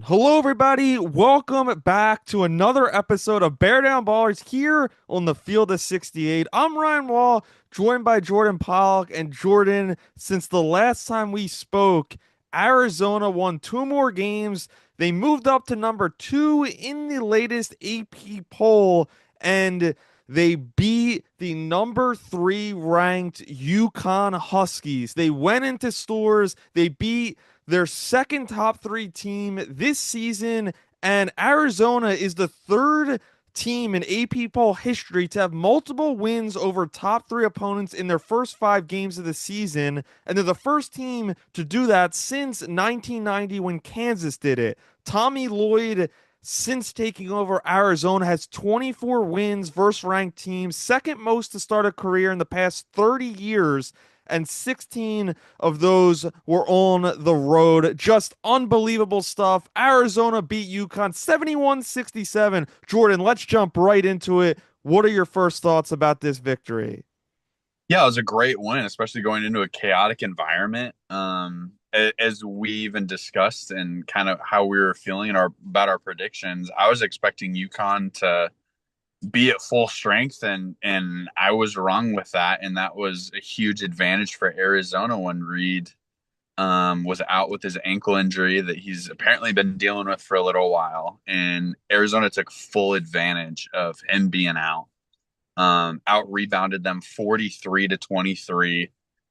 Hello, everybody. Welcome back to another episode of Bear Down Ballers here on the Field of 68. I'm Ryan Wall, joined by Jordan Pollock. And Jordan, since the last time we spoke, Arizona won two more games. They moved up to number two in the latest AP poll, and they beat the number three ranked UConn Huskies. They went into stores, they beat their second top three team this season, and Arizona is the third team in AP poll history to have multiple wins over top three opponents in their first five games of the season, and they're the first team to do that since 1990 when Kansas did it. Tommy Lloyd, since taking over Arizona, has 24 wins versus ranked teams, second most to start a career in the past 30 years, and 16 of those were on the road. Just unbelievable stuff. Arizona beat UConn 71-67. Jordan, let's jump right into it. What are your first thoughts about this victory? Yeah, it was a great win, especially going into a chaotic environment. As we even discussed and kind of how we were feeling about our predictions, I was expecting UConn to be at full strength, and I was wrong with that, and that was a huge advantage for Arizona when Reed was out with his ankle injury that he's apparently been dealing with for a little while, and Arizona took full advantage of him being out. Out rebounded them 43-23.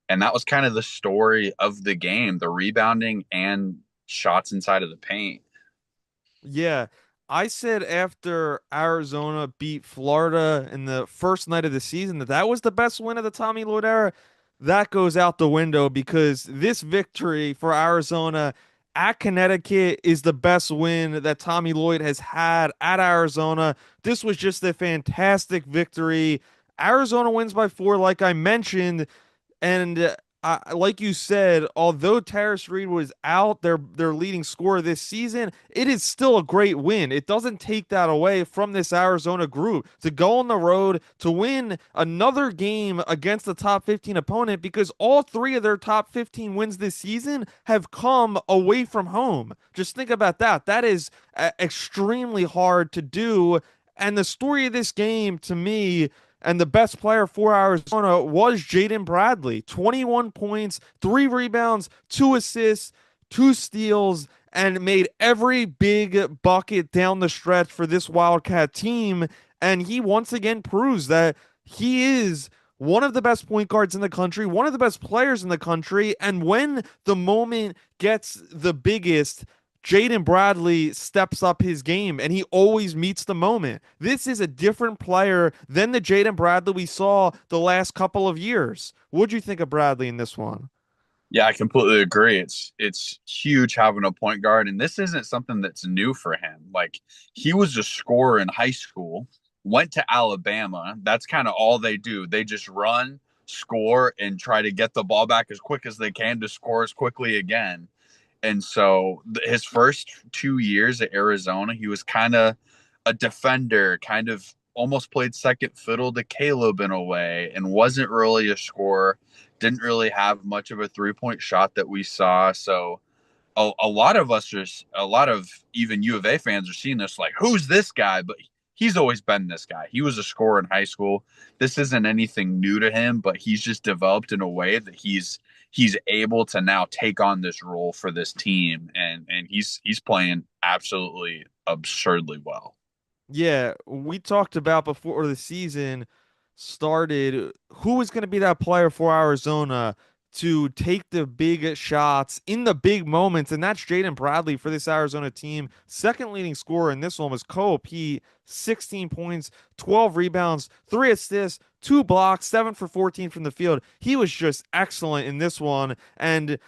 And that was kind of the story of the game, the rebounding and shots inside of the paint. Yeah, I said after Arizona beat Florida in the first night of the season that that was the best win of the Tommy Lloyd era. That goes out the window because this victory for Arizona at Connecticut is the best win that Tommy Lloyd has had at Arizona. This was just a fantastic victory. Arizona wins by four, like I mentioned, and like you said, although Terrace Reed was out, their leading scorer this season, it is still a great win. It doesn't take that away from this Arizona group to go on the road to win another game against the top 15 opponent because all three of their top 15 wins this season have come away from home. Just think about that. That is extremely hard to do. And the story of this game to me and the best player for Arizona was Jaden Bradley. 21 points, three rebounds, two assists, two steals, and made every big bucket down the stretch for this Wildcat team. And he once again proves that he is one of the best point guards in the country, one of the best players in the country. And when the moment gets the biggest, Jaden Bradley steps up his game and he always meets the moment. This is a different player than the Jaden Bradley we saw the last couple of years. What'd you think of Bradley in this one? Yeah, I completely agree. It's huge having a point guard, and this isn't something that's new for him. Like he was a scorer in high school, went to Alabama. That's kind of all they do. They just run, score, and try to get the ball back as quick as they can to score as quickly again. And so his first 2 years at Arizona, he was kind of a defender, kind of almost played second fiddle to Caleb in a way, and wasn't really a scorer. Didn't really have much of a 3-point shot that we saw. So a lot of us, a lot of even U of A fans are seeing this like, who's this guy? But he's always been this guy. He was a scorer in high school. This isn't anything new to him, but he's just developed in a way that he's able to now take on this role for this team, and he's playing absolutely absurdly well. Yeah, we talked about before the season started who was going to be that player for Arizona to take the big shots in the big moments, and that's Jaden Bradley for this Arizona team. Second leading scorer in this one was Cole Pete, 16 points, 12 rebounds, three assists, two blocks, 7 for 14 from the field. He was just excellent in this one, and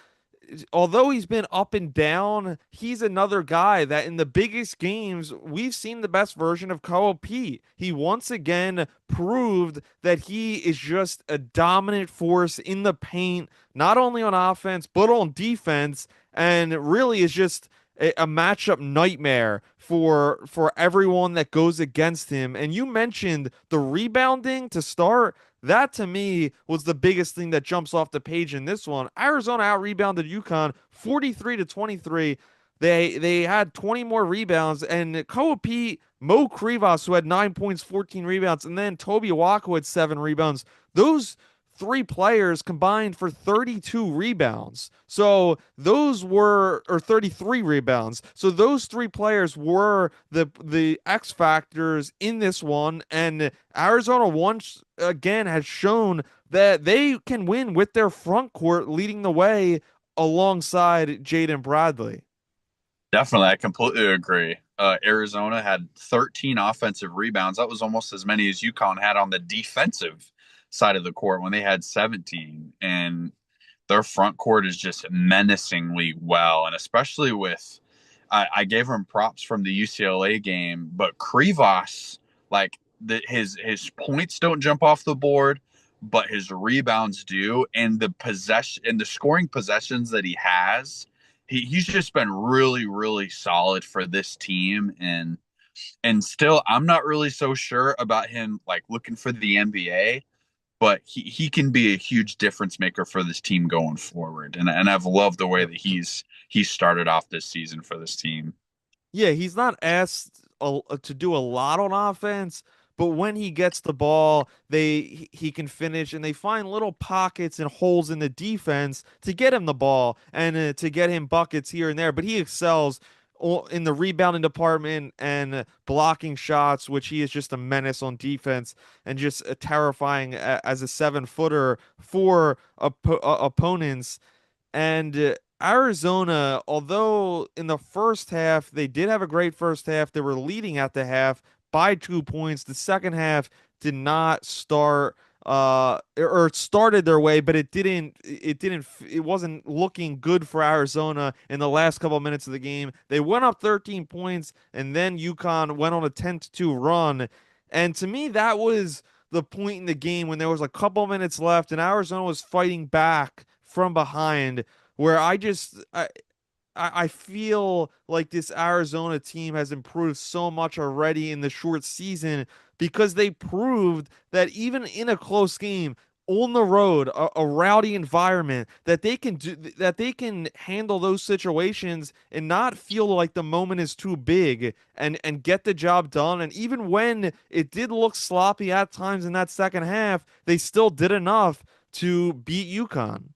although he's been up and down, he's another guy that in the biggest games, we've seen the best version of Kyle Pete. He once again proved that he is just a dominant force in the paint, not only on offense, but on defense, and really is just a matchup nightmare for everyone that goes against him. And you mentioned the rebounding to start. That to me was the biggest thing that jumps off the page in this one. Arizona out rebounded UConn 43-23. They had 20 more rebounds, and Koa Pete, Mo Krivas, who had 9 points, 14 rebounds, and then Toby Awako had 7 rebounds. Those three players combined for 32 rebounds. So those were, or 33 rebounds. So those three players were the X factors in this one. And Arizona once again has shown that they can win with their front court leading the way alongside Jaden Bradley. Definitely, I completely agree. Arizona had 13 offensive rebounds. That was almost as many as UConn had on the defensive side of the court when they had 17. And their front court is just menacingly well. And especially with, I gave him props from the UCLA game, but Krivas, like his points don't jump off the board, but his rebounds do. And the possession and the scoring possessions that he has, he's just been really, really solid for this team. And still, I'm not really so sure about him like looking for the NBA, but he can be a huge difference maker for this team going forward. And I've loved the way that he's started off this season for this team. Yeah, he's not asked to do a lot on offense, but when he gets the ball, he can finish, and they find little pockets and holes in the defense to get him the ball and to get him buckets here and there. But he excels in the rebounding department and blocking shots, which he is just a menace on defense and just terrifying as a 7 footer for opponents. And Arizona, although in the first half they did have a great first half, they were leading at the half by 2 points. The second half did not start or it started their way, but it wasn't looking good for Arizona in the last couple of minutes of the game. They went up 13 points and then UConn went on a 10-2 run. And to me, that was the point in the game when there was a couple minutes left and Arizona was fighting back from behind where I feel like this Arizona team has improved so much already in the short season because they proved that even in a close game on the road, a rowdy environment, that they can handle those situations and not feel like the moment is too big and get the job done. And even when it did look sloppy at times in that second half, they still did enough to beat UConn.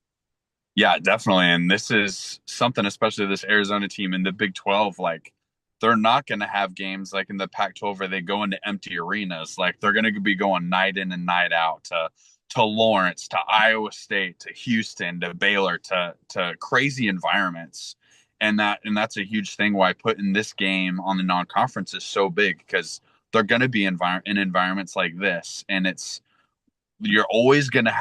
Yeah, definitely. And this is something, especially this Arizona team in the Big 12, like they're not going to have games like in the Pac-12 where they go into empty arenas. Like they're going to be going night in and night out to Lawrence, to Iowa State, to Houston, to Baylor, to crazy environments. And that's a huge thing why putting this game on the non-conference is so big because they're going to be in environments like this, and you're always going to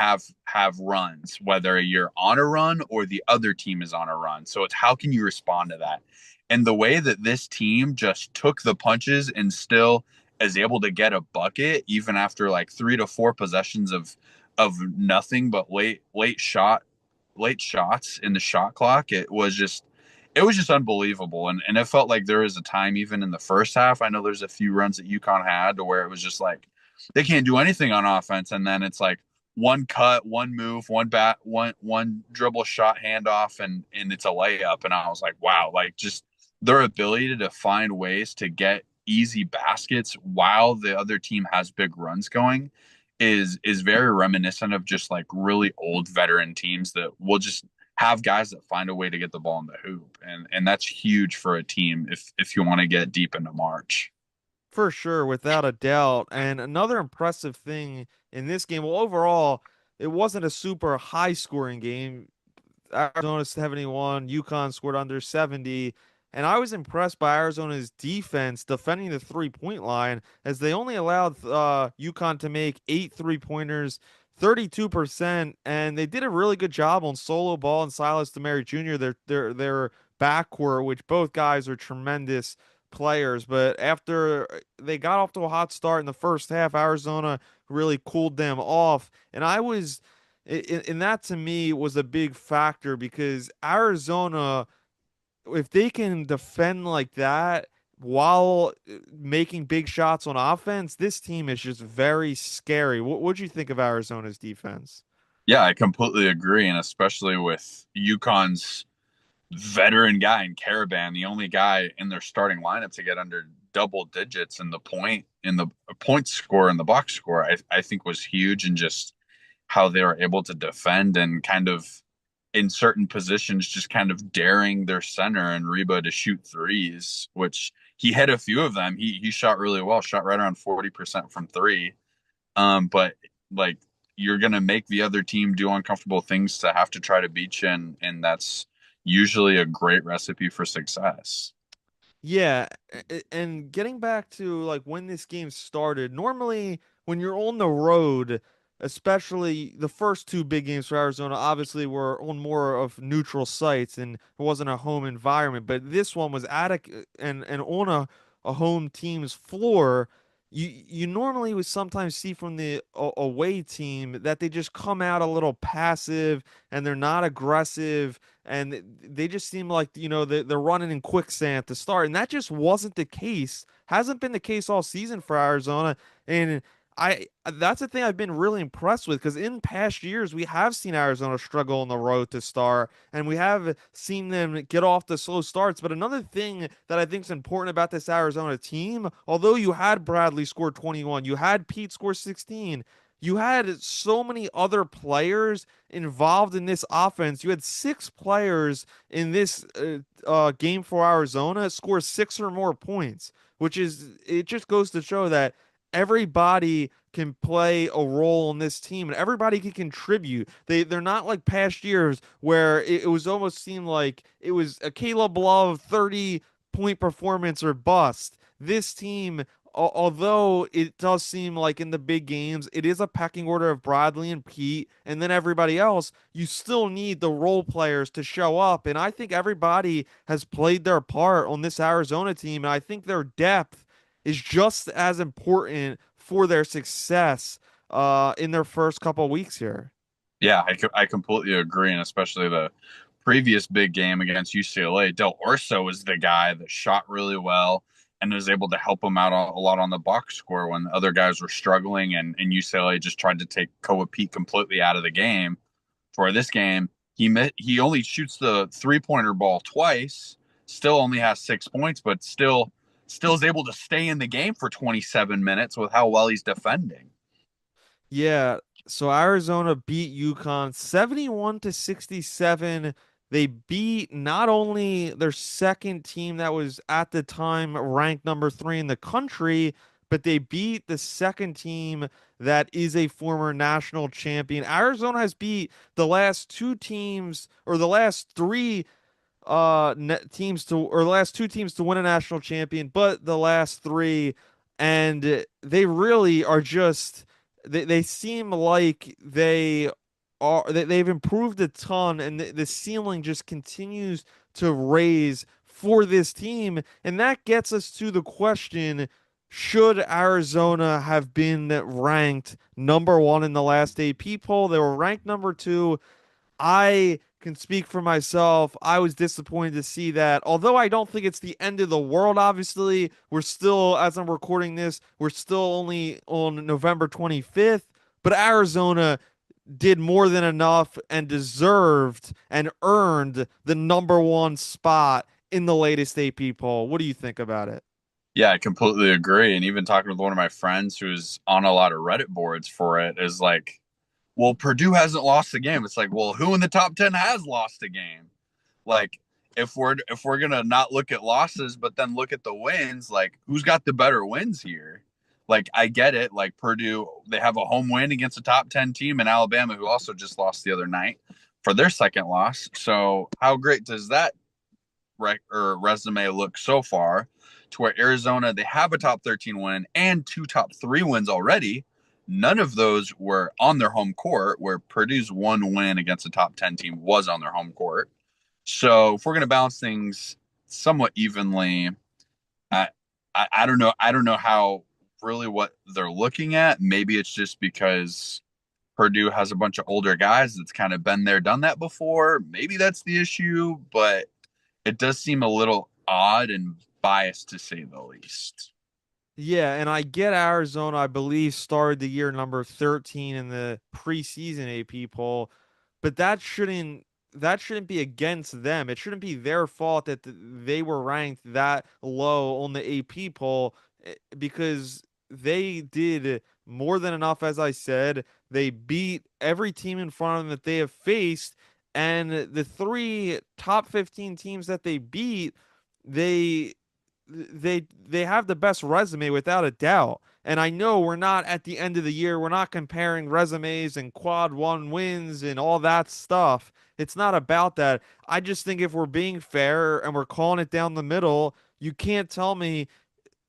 have runs, whether you're on a run or the other team is on a run. So it's how can you respond to that? And the way that this team just took the punches and still is able to get a bucket even after like 3 to 4 possessions of nothing but late shots in the shot clock, it was just unbelievable. And it felt like there was a time even in the first half. I know there's a few runs that UConn had to where it was just like they can't do anything on offense. And then it's like one cut, one move, one dribble shot handoff, and it's a layup. And I was like, wow, like just their ability to find ways to get easy baskets while the other team has big runs going is very reminiscent of just like really old veteran teams that will just have guys that find a way to get the ball in the hoop. And that's huge for a team if you want to get deep into March. For sure, without a doubt. And another impressive thing in this game, well, overall, it wasn't a super high scoring game. Arizona 71, UConn scored under 70. And I was impressed by Arizona's defense defending the 3-point line as they only allowed UConn to make 8 3-pointers, 32%. And they did a really good job on Solo Ball and Silas Demary Jr., their backcourt, which both guys are tremendous players. But after they got off to a hot start in the first half, Arizona really cooled them off. And and that to me was a big factor because Arizona, if they can defend like that while making big shots on offense, this team is just very scary. What'd you think of Arizona's defense? Yeah, I completely agree. And especially with UConn's veteran guy in Caravan, the only guy in their starting lineup to get under double digits in the point score and the box score, I think was huge, and just how they were able to defend and kind of in certain positions just kind of daring their center and Reba to shoot threes, which he hit a few of them. He shot really well, shot right around 40% from three. But like you're gonna make the other team do uncomfortable things to have to try to beat you, and that's usually a great recipe for success. Yeah, and getting back to like when this game started, normally when you're on the road, especially the first two big games for Arizona, obviously were on more of neutral sites and it wasn't a home environment, but this one was at and on a home team's floor. You normally would sometimes see from the away team that they just come out a little passive and they're not aggressive and they just seem like they're running in quicksand to start, and that just wasn't the case. Hasn't been the case all season for Arizona, and I that's the thing I've been really impressed with because in past years we have seen Arizona struggle on the road to start, and we have seen them get off the slow starts. But another thing that I think is important about this Arizona team, although you had Bradley score 21, you had Pete score 16. You had so many other players involved in this offense. You had six players in this game for Arizona score six or more points, which is it just goes to show that everybody can play a role in this team and everybody can contribute. They're not like past years where it was almost seemed like it was a Caleb Love 30-point performance or bust. This team, although it does seem like in the big games, it is a pecking order of Bradley and Pete, and then everybody else. You still need the role players to show up, and I think everybody has played their part on this Arizona team, and I think their depth is just as important for their success in their first couple of weeks here. Yeah, I completely agree, and especially the previous big game against UCLA, Del Orso was the guy that shot really well and was able to help him out a lot on the box score when the other guys were struggling, and UCLA just tried to take Koa Pete completely out of the game. For this game, he only shoots the 3-pointer ball twice, still only has 6 points, but still is able to stay in the game for 27 minutes with how well he's defending. Yeah, so Arizona beat UConn 71 to 67. They beat not only their second team that was at the time ranked number 3 in the country, but they beat the second team that is a former national champion. Arizona has beat the last two teams or the last three teams to or the last two teams to win a national champion, but the last three, and they really are just they seem like they've improved a ton, and the ceiling just continues to raise for this team, and that gets us to the question. Should Arizona have been ranked number one in the last AP poll? They were ranked number two. I can speak for myself. I was disappointed to see that. Although I don't think it's the end of the world, obviously, we're still, as I'm recording this, we're still only on November 25th. But Arizona did more than enough and deserved and earned the number one spot in the latest AP poll. What do you think about it? Yeah, I completely agree. And even talking with one of my friends who's on a lot of Reddit boards for it is like, well, Purdue hasn't lost a game. It's like, well, who in the top 10 has lost a game? Like, if we're gonna not look at losses, but then look at the wins, like who's got the better wins here? Like, I get it. Like Purdue, they have a home win against a top 10 team in Alabama, who also just lost the other night for their second loss. So how great does that resume look so far? To where Arizona, they have a top 13 win and two top three wins already. None of those were on their home court, where Purdue's one win against a top 10 team was on their home court. So if we're going to balance things somewhat evenly, I, I don't know. I don't know how really what they're looking at. Maybe it's just because Purdue has a bunch of older guys that's kind of been there, done that before. Maybe that's the issue, but it does seem a little odd and biased to say the least. Yeah, and I get Arizona, I believe, started the year number 13 in the preseason AP poll, but that shouldn't. that shouldn't be against them. It shouldn't be their fault that they were ranked that low on the AP poll because they did more than enough, as I said. They beat every team in front of them that they have faced, and the three top 15 teams that they beat, they they have the best resume without a doubt. And I know we're not at the end of the year, we're not comparing resumes and quad one wins and all that stuff. It's not about that. I just think if we're being fair and we're calling it down the middle, you can't tell me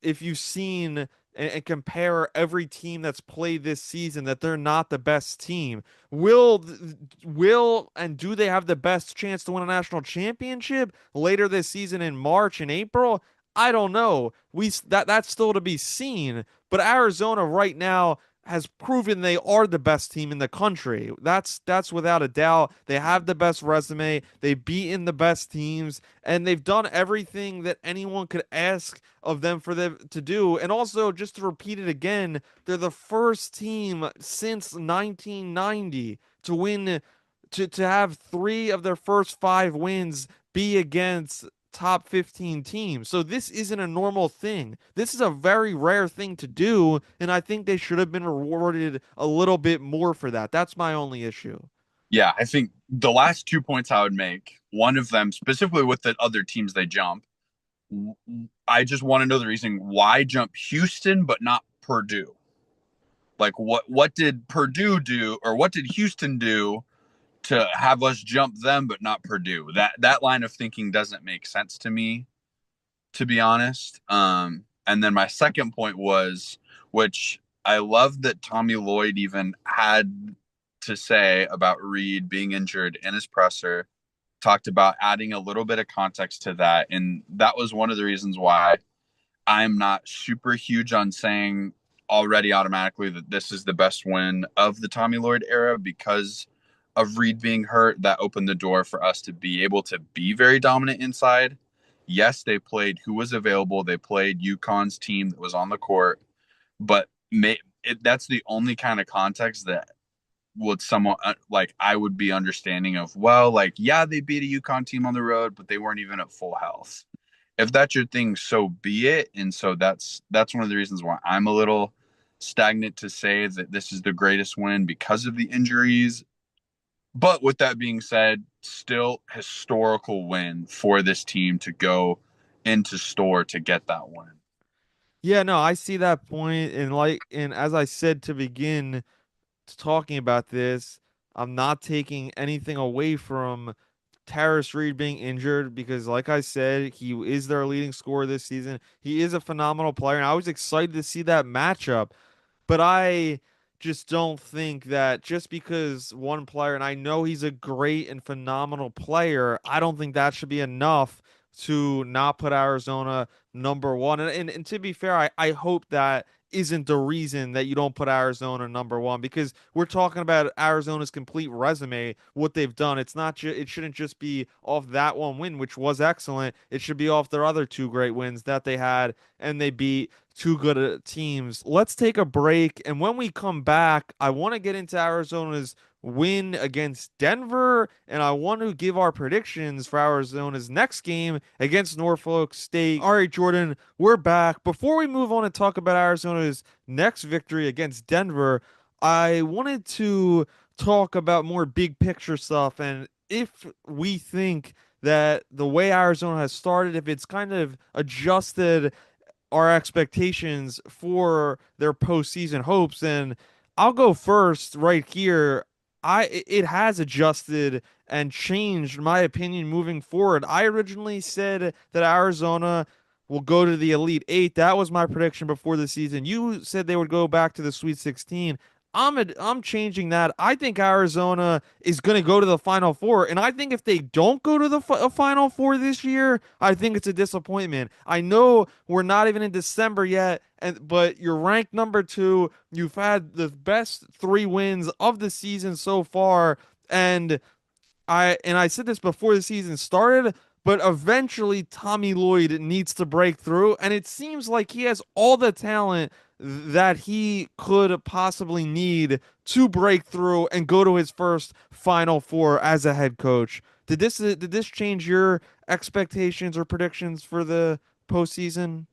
if you've seen and compare every team that's played this season that they're not the best team. Will and do they have the best chance to win a national championship later this season in March and April? I don't know. That's still to be seen. But Arizona right now has proven they are the best team in the country. That's without a doubt. They have the best resume. They've beaten the best teams, and they've done everything that anyone could ask of them for them to do. And also, just to repeat it again, they're the first team since 1990 to win to have three of their first five wins be against top 15 teams. So this isn't a normal thing. This is a very rare thing to do, and I think they should have been rewarded a little bit more for that. That's my only issue. Yeah, I think the last 2 points I would make, one of them specifically with the other teams they jump, I just want to know the reason why jump Houston but not Purdue. Like what did Purdue do or what did Houston do to have us jump them but not Purdue? That line of thinking doesn't make sense to me, to be honest. And then my second point was, which I love that Tommy Lloyd even had to say about Reed being injured in his presser, talked about adding a little bit of context to that. And that was one of the reasons why I'm not super huge on saying already automatically that this is the best win of the Tommy Lloyd era because of Reed being hurt. That opened the door for us to be able to be very dominant inside. Yes, they played who was available. They played UConn's team that was on the court, but that's the only kind of context that would somewhat like I would be understanding of. Well, like yeah, they beat a UConn team on the road, but they weren't even at full health. If that's your thing, so be it. And so that's one of the reasons why I'm a little stagnant to say that this is the greatest win because of the injuries. But with that being said, still historical win for this team to go into store to get that win. Yeah, no, I see that point, and as I said to begin talking about this, I'm not taking anything away from Terrace Reed being injured because, like I said, he is their leading scorer this season. He is a phenomenal player, and I was excited to see that matchup. But I just don't think that just because one player, and I know he's a great and phenomenal player, I don't think that should be enough to not put Arizona number one. And to be fair, I hope that isn't the reason that you don't put Arizona number one because we're talking about Arizona's complete resume, what they've done. It's not it shouldn't just be off that one win, which was excellent. It should be off their other two great wins that they had, and they beat two good teams. Let's take a break, and when we come back, I want to get into Arizona's win against Denver, and I want to give our predictions for Arizona's next game against Norfolk State. All right, Jordan, we're back. Before we move on and talk about Arizona's next victory against Denver, I wanted to talk about more big picture stuff and if we think that the way Arizona has started, if it's kind of adjusted our expectations for their postseason hopes. And I'll go first right here. It has adjusted and changed my opinion moving forward. I originally said that Arizona will go to the Elite Eight. That was my prediction before the season. You said they would go back to the Sweet 16. I'm changing that. I think Arizona is going to go to the Final Four, and I think if they don't go to the Final Four this year, I think it's a disappointment. I know we're not even in December yet, but you're ranked number two. You've had the best three wins of the season so far, and I said this before the season started, but eventually Tommy Lloyd needs to break through, and it seems like he has all the talent that he could possibly need to break through and go to his first Final Four as a head coach. Did this change your expectations or predictions for the postseason?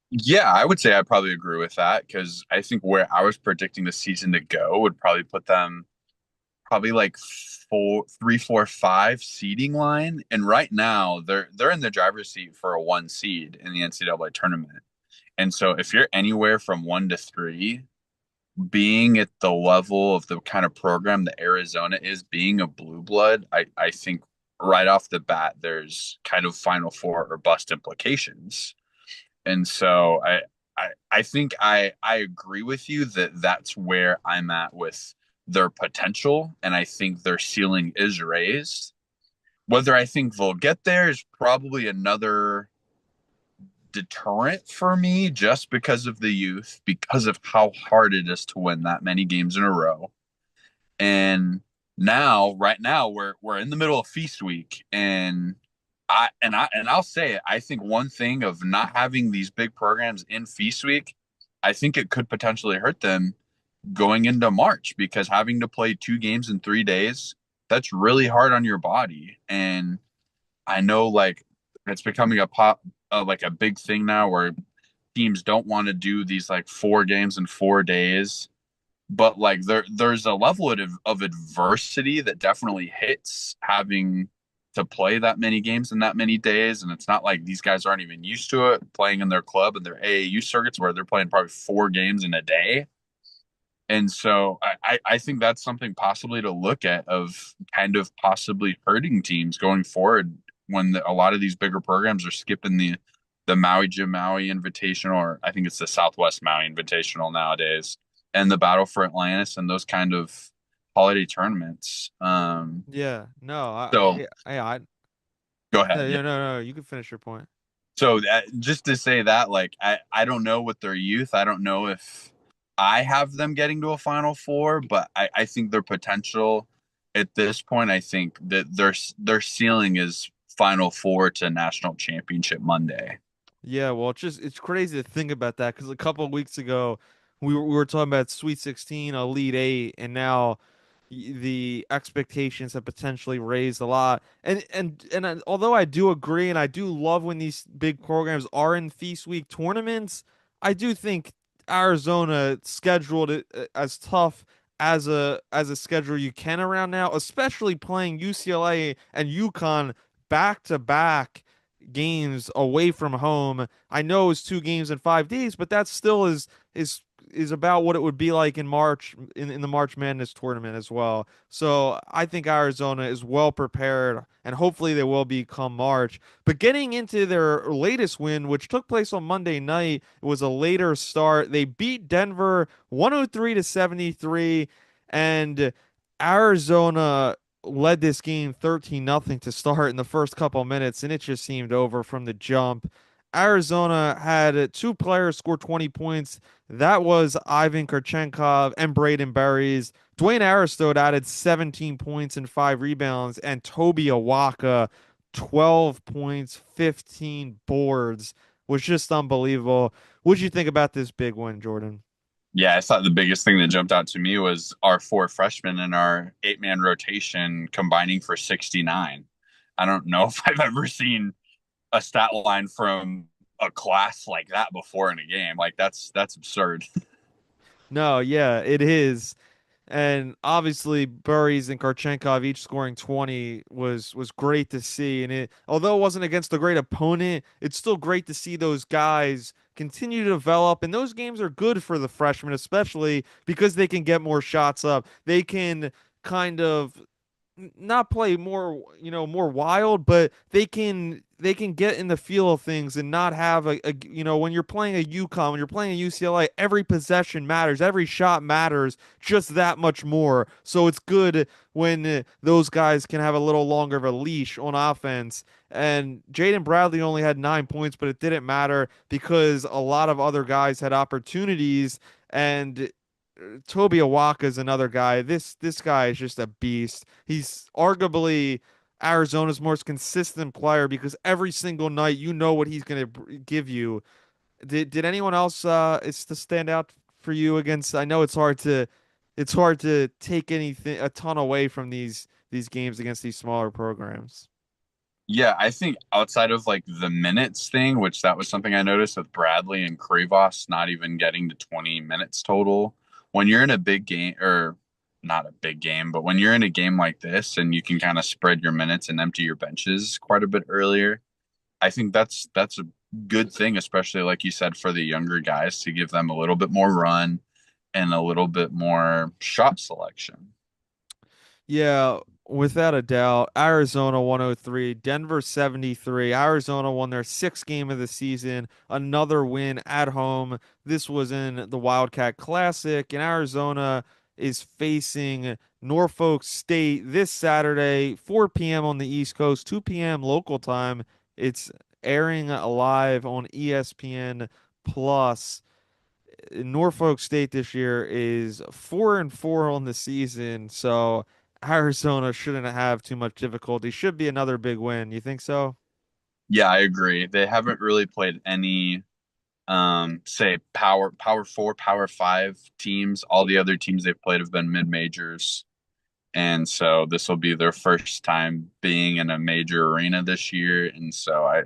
Yeah, I would say I probably agree with that because I think where I was predicting the season to go would probably put them probably like 4, 3, 4, 5 seeding line. And right now they're in the driver's seat for a 1 seed in the NCAA tournament. And so if you're anywhere from 1 to 3, being at the level of the kind of program that Arizona is, being a blue blood, I think right off the bat there's kind of Final Four or bust implications. And so I think I agree with you that that's where I'm at with their potential, and I think their ceiling is raised. Whether I think they'll get there is probably another deterrent for me, just because of the youth, because of how hard it is to win that many games in a row. And right now, we're in the middle of feast week, and I'll say it. I think one thing of not having these big programs in feast week, I think it could potentially hurt them going into March, because having to play 2 games in 3 days, that's really hard on your body. And I know, like, it's becoming like a big thing now where teams don't want to do these like 4 games in 4 days, but like there's a level of adversity that definitely hits having to play that many games in that many days. And it's not like these guys aren't even used to it playing in their club and their AAU circuits where they're playing probably 4 games in a day. And so I think that's something possibly to look at, of kind of possibly hurting teams going forward when a lot of these bigger programs are skipping the Maui Jim Maui Invitational, or I think it's the Southwest Maui Invitational nowadays, and the Battle for Atlantis and those kind of holiday tournaments. Yeah, no, So go no, ahead. Yeah. no, no, no. You can finish your point. So just to say that, like, I don't know with their youth. I don't know if I have them getting to a Final Four, but I think their potential at this point, I think that their ceiling is Final Four to national championship Monday. Yeah, well, it's crazy to think about that because a couple of weeks ago we were talking about Sweet 16, Elite Eight, and now the expectations have potentially raised a lot. Although I do agree and I do love when these big programs are in feast week tournaments, I do think Arizona scheduled it as tough as a schedule you can around now, especially playing UCLA and UConn back to back games away from home. I know it's 2 games in 5 days, but that still is is about what it would be like in March in the March Madness tournament as well. So I think Arizona is well prepared, and hopefully they will be come March. But getting into their latest win, which took place on Monday night, it was a later start. They beat Denver 103 to 73, and Arizona led this game 13-0 to start in the first couple minutes, and it just seemed over from the jump. Arizona had 2 players score 20 points. That was Ivan Kurchenkov and Braden Berries. Dwayne Aristote added 17 points and 5 rebounds, and Toby Awaka 12 points, 15 boards. Was just unbelievable. What did you think about this big win, Jordan? Yeah, I thought the biggest thing that jumped out to me was our 4 freshmen in our 8-man rotation combining for 69. I don't know if I've ever seen a stat line from a class like that before in a game. Like, that's absurd. No, yeah, it is. And obviously Burries and Karchenkov each scoring 20 was great to see. And it although it wasn't against a great opponent, it's still great to see those guys continue to develop. And those games are good for the freshmen, especially because they can get more shots up. They can kind of not play more, more wild, but they can get in the feel of things and not have when you're playing a UConn, when you're playing a UCLA, every possession matters, every shot matters just that much more. So it's good when those guys can have a little longer of a leash on offense. And Jaden Bradley only had 9 points, but it didn't matter because a lot of other guys had opportunities. And Toby Awaka is another guy. This guy is just a beast. He's arguably Arizona's most consistent player because every single night you know what he's going to give you. Did anyone else is to stand out for you against? I know it's hard to it's hard to take anything a ton away from these games against these smaller programs. Yeah, I think outside of like the minutes thing, which that was something I noticed with Bradley and Krivos not even getting to 20 minutes total. When you're in a big game, or not a big game, but when you're in a game like this and you can kind of spread your minutes and empty your benches quite a bit earlier, I think that's a good thing, especially like you said, for the younger guys to give them a little bit more run and a little bit more shot selection. Yeah, without a doubt. Arizona 103, Denver 73. Arizona won their sixth game of the season, another win at home. This was in the Wildcat Classic, and Arizona is facing Norfolk State this Saturday, 4 p.m. on the East Coast, 2 p.m. local time. It's airing live on ESPN Plus. Norfolk State this year is 4-4 on the season, so Arizona shouldn't have too much difficulty. Should be another big win. You think so? Yeah, I agree. They haven't really played any say power four, power five teams. All the other teams they've played have been mid majors. And so this will be their first time being in a major arena this year. And so I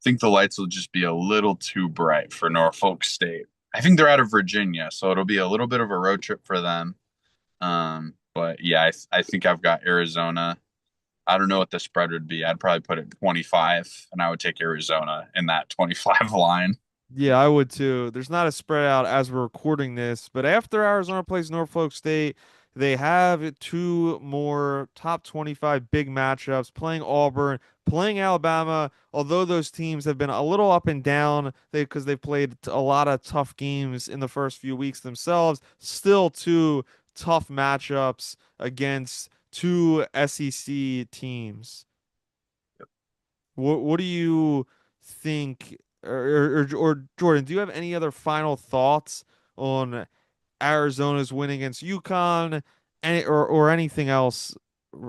think the lights will just be a little too bright for Norfolk State. I think they're out of Virginia, so it'll be a little bit of a road trip for them. But yeah, I think I've got Arizona. I don't know what the spread would be. I'd probably put it 25, and I would take Arizona in that 25 line. Yeah, I would too. There's not a spread out as we're recording this, but after Arizona plays Norfolk State, they have two more top 25 big matchups playing Auburn, playing Alabama. Although those teams have been a little up and down, because they've played a lot of tough games in the first few weeks themselves, still two tough matchups against two SEC teams. What do you think, or Jordan? Do you have any other final thoughts on Arizona's win against UConn, or anything else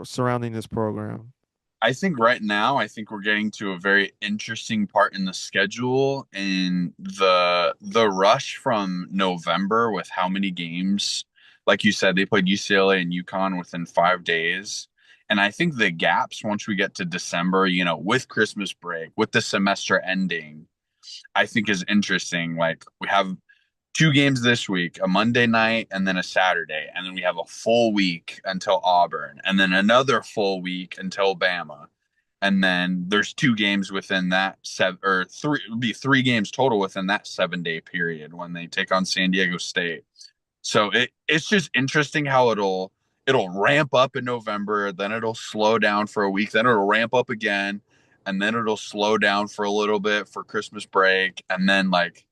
surrounding this program? I think right now, I think we're getting to a very interesting part in the schedule and the rush from November with how many games, like you said, they played UCLA and UConn within 5 days. And I think the gaps once we get to December, with Christmas break, with the semester ending, I think is interesting. Like we have two games this week, a Monday night and then a Saturday, and then we have a full week until Auburn, and then another full week until Bama. And then there's two games within that seven or three it would be three games total within that 7 day period when they take on San Diego State. So it's just interesting how it'll ramp up in November, then it'll slow down for a week, then it'll ramp up again, and then it'll slow down for a little bit for Christmas break, and then like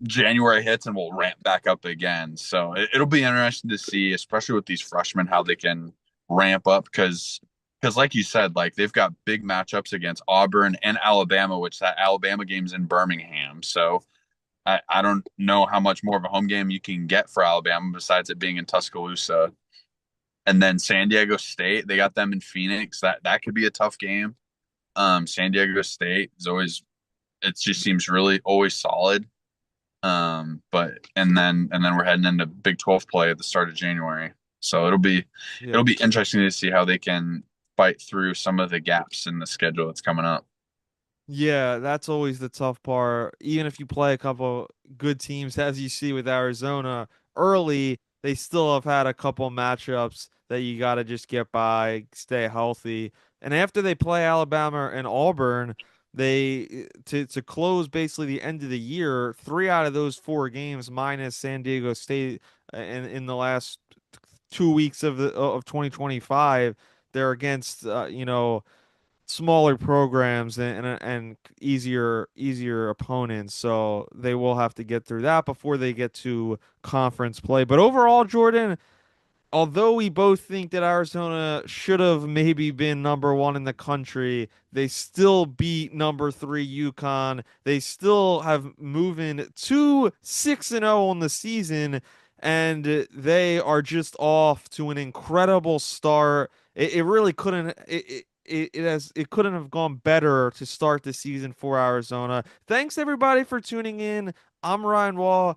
January hits and we'll ramp back up again. So it'll be interesting to see, especially with these freshmen, how they can ramp up because like you said, like they've got big matchups against Auburn and Alabama, which that Alabama game's in Birmingham. So I don't know how much more of a home game you can get for Alabama besides it being in Tuscaloosa. And then San Diego State, they got them in Phoenix. That could be a tough game. San Diego State is always it just seems really always solid. But and then we're heading into Big 12 play at the start of January. So Yeah. it'll be interesting to see how they can fight through some of the gaps in the schedule that's coming up. Yeah, that's always the tough part. Even if you play a couple good teams, as you see with Arizona early, they still have had a couple matchups that you got to just get by, stay healthy. And after they play Alabama and Auburn, they to close basically the end of the year, three out of those four games minus San Diego State in the last 2 weeks of 2025, they're against smaller programs and easier opponents, so they will have to get through that before they get to conference play. But overall, Jordan, although we both think that Arizona should have maybe been number one in the country, they still beat number three UConn. They still have moving to 6-0 on the season, and they are just off to an incredible start. It really couldn't. It couldn't have gone better to start the season for Arizona. Thanks everybody for tuning in. I'm Ryan Wall.